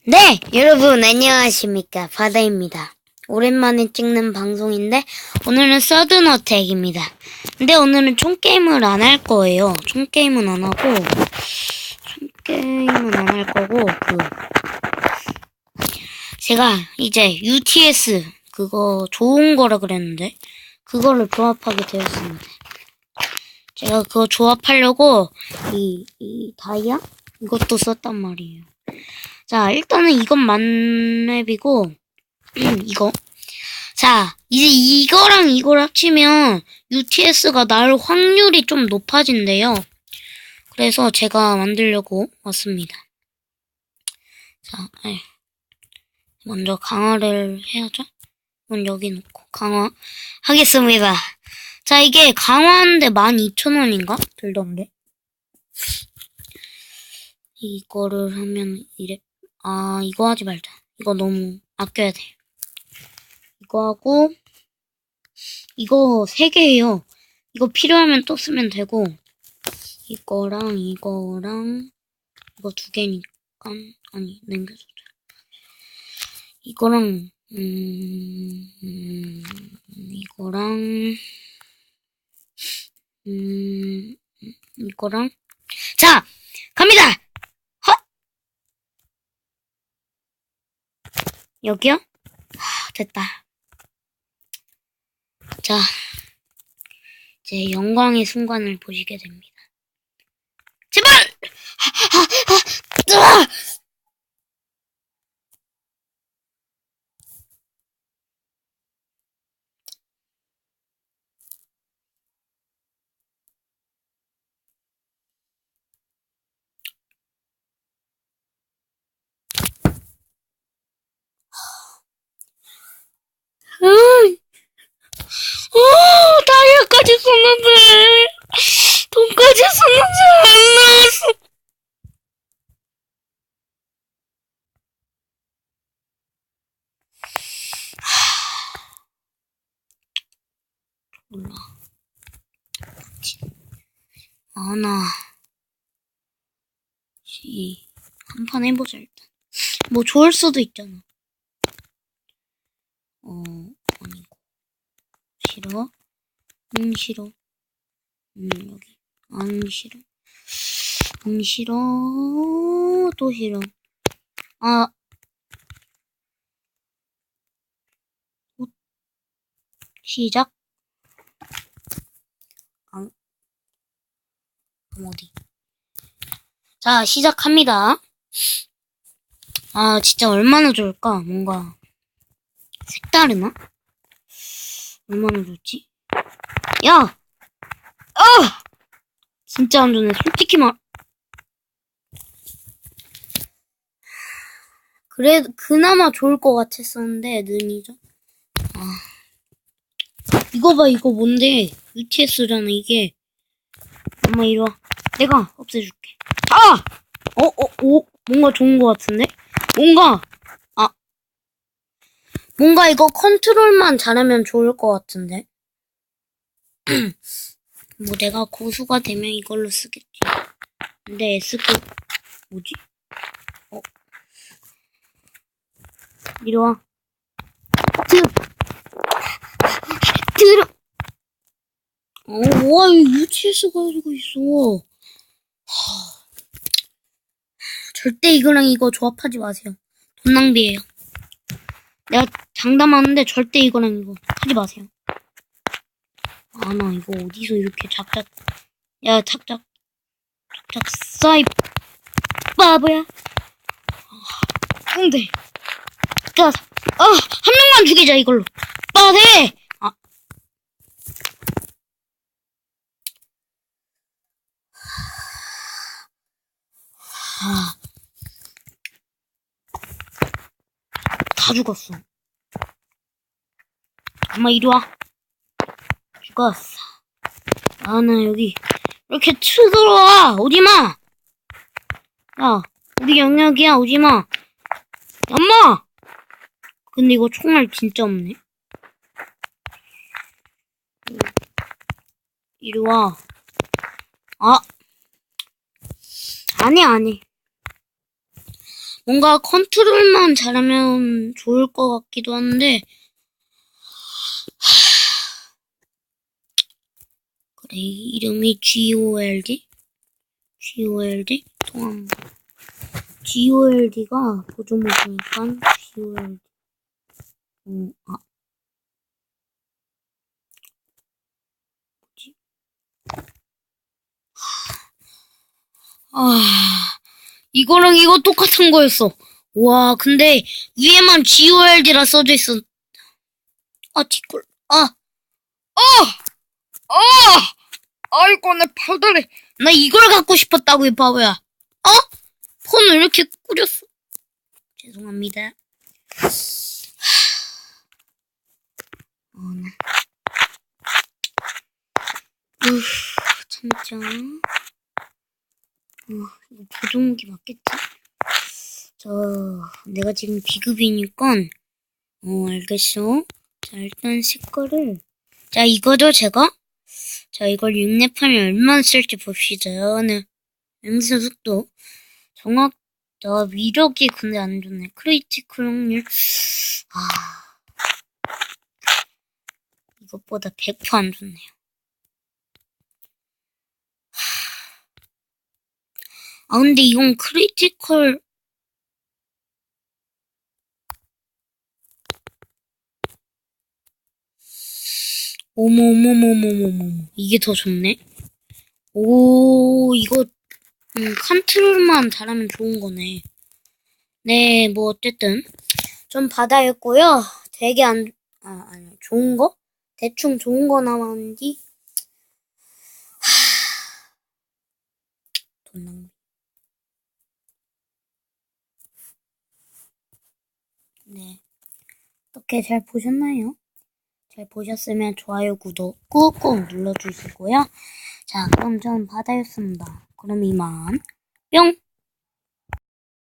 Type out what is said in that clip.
네, 여러분 안녕하십니까. 바다입니다. 오랜만에 찍는 방송인데 오늘은 서든어택입니다. 근데 오늘은 총게임을 안 할 거예요. 총게임은 안 하고 제가 이제 UTS 그거 좋은 거라 그랬는데 그거를 조합하게 되었습니다. 제가 그거 조합하려고 이 다이아 이것도 썼단 말이에요. 자, 일단은 이건 만렙이고, 이거. 자, 이제 이거랑 이걸 합치면 UTS가 나올 확률이 좀 높아진대요. 그래서 제가 만들려고 왔습니다. 자, 먼저 강화를 해야죠. 이건 여기 놓고 강화 하겠습니다. 자, 이게 강화하는데 12,000원인가? 들던데. 이거를 하면 이래. 이거 하지 말자. 이거 너무 아껴야 돼. 이거 하고, 이거 3개예요. 이거 필요하면 또 쓰면 되고, 이거랑, 이거 2개니까, 아니, 남겨주자. 이거랑, 이거랑, 자! 갑니다! 여기요? 됐다. 자, 이제 영광의 순간을 보시게 됩니다. 제발! 다이아까지 썼는데, 돈까지 썼는데 안 나왔어. 몰라. 한판 해보자, 일단. 뭐 좋을 수도 있잖아. 아니고. 싫어. 싫어. 여기. 안 싫어. 안 싫어. 또 싫어. 시작. 어디. 자, 시작합니다. 진짜 얼마나 좋을까? 뭔가 색다르나? 얼마나 좋지? 야! 진짜 안 좋네. 솔직히 그래, 그나마 좋을 것 같았었는데, 눈이죠? 이거 봐, 이거 뭔데? UTS잖아, 이게. 엄마, 이리 와. 내가 없애줄게. 뭔가 좋은 것 같은데? 뭔가 이거 컨트롤만 잘하면 좋을 것 같은데? 뭐 내가 고수가 되면 이걸로 쓰겠지. 근데 S급, 뭐지? 이리 와. 들어! 와, 이 UTS 가지고 있어. 절대 이거랑 이거 조합하지 마세요. 돈 낭비예요. 내가 장담하는데 절대 이거랑 이거 하지 마세요. 나 이거 어디서 이렇게 작작 사이 바보야. 안 돼. 한 명만 죽이자 이걸로. 빠세. 다 죽었어. 엄마 이리 와. 죽었어. 나 여기 이렇게 쳐들어와. 오지마. 야, 우리 영역이야. 오지마. 엄마. 근데 이거 총알 진짜 없네. 이리 와. 안 해. 뭔가 컨트롤만 잘하면 좋을 것 같기도 한데, 그래, 이름이 GOLD? 통합. GOLD가 보조모드니까, GOLD. 뭐지? 이거랑 이거 똑같은 거였어. 와, 근데 위에만 GOLD라 써져 있어. 티콜. 아이고, 내 팔다리. 나 이걸 갖고 싶었다고, 이 바보야. 폰을 이렇게 꾸렸어. 죄송합니다. 참자. 이거 보조무기 맞겠지? 내가 지금 비급이니까, 알겠어. 자, 일단 색깔을. 자, 이거죠, 제가? 자, 이걸 6렙하면 얼마나 쓸지 봅시다. 네. 응사 속도. 위력이 근데 안 좋네. 크리티컬 확률. 이것보다 100% 안 좋네요. 근데 이건 크리티컬. 어머. 이게 더 좋네. 이거, 컨트롤만 잘하면 좋은 거네. 네, 뭐, 어쨌든. 좀 바다였고요. 되게 아니, 좋은 거? 대충 좋은 거 남았는지. 돈 낭비. 네. 어떻게 잘 보셨나요? 잘 보셨으면 좋아요, 구독 꾹꾹 눌러주시고요. 자, 그럼 전 바다였습니다. 그럼 이만. 뿅!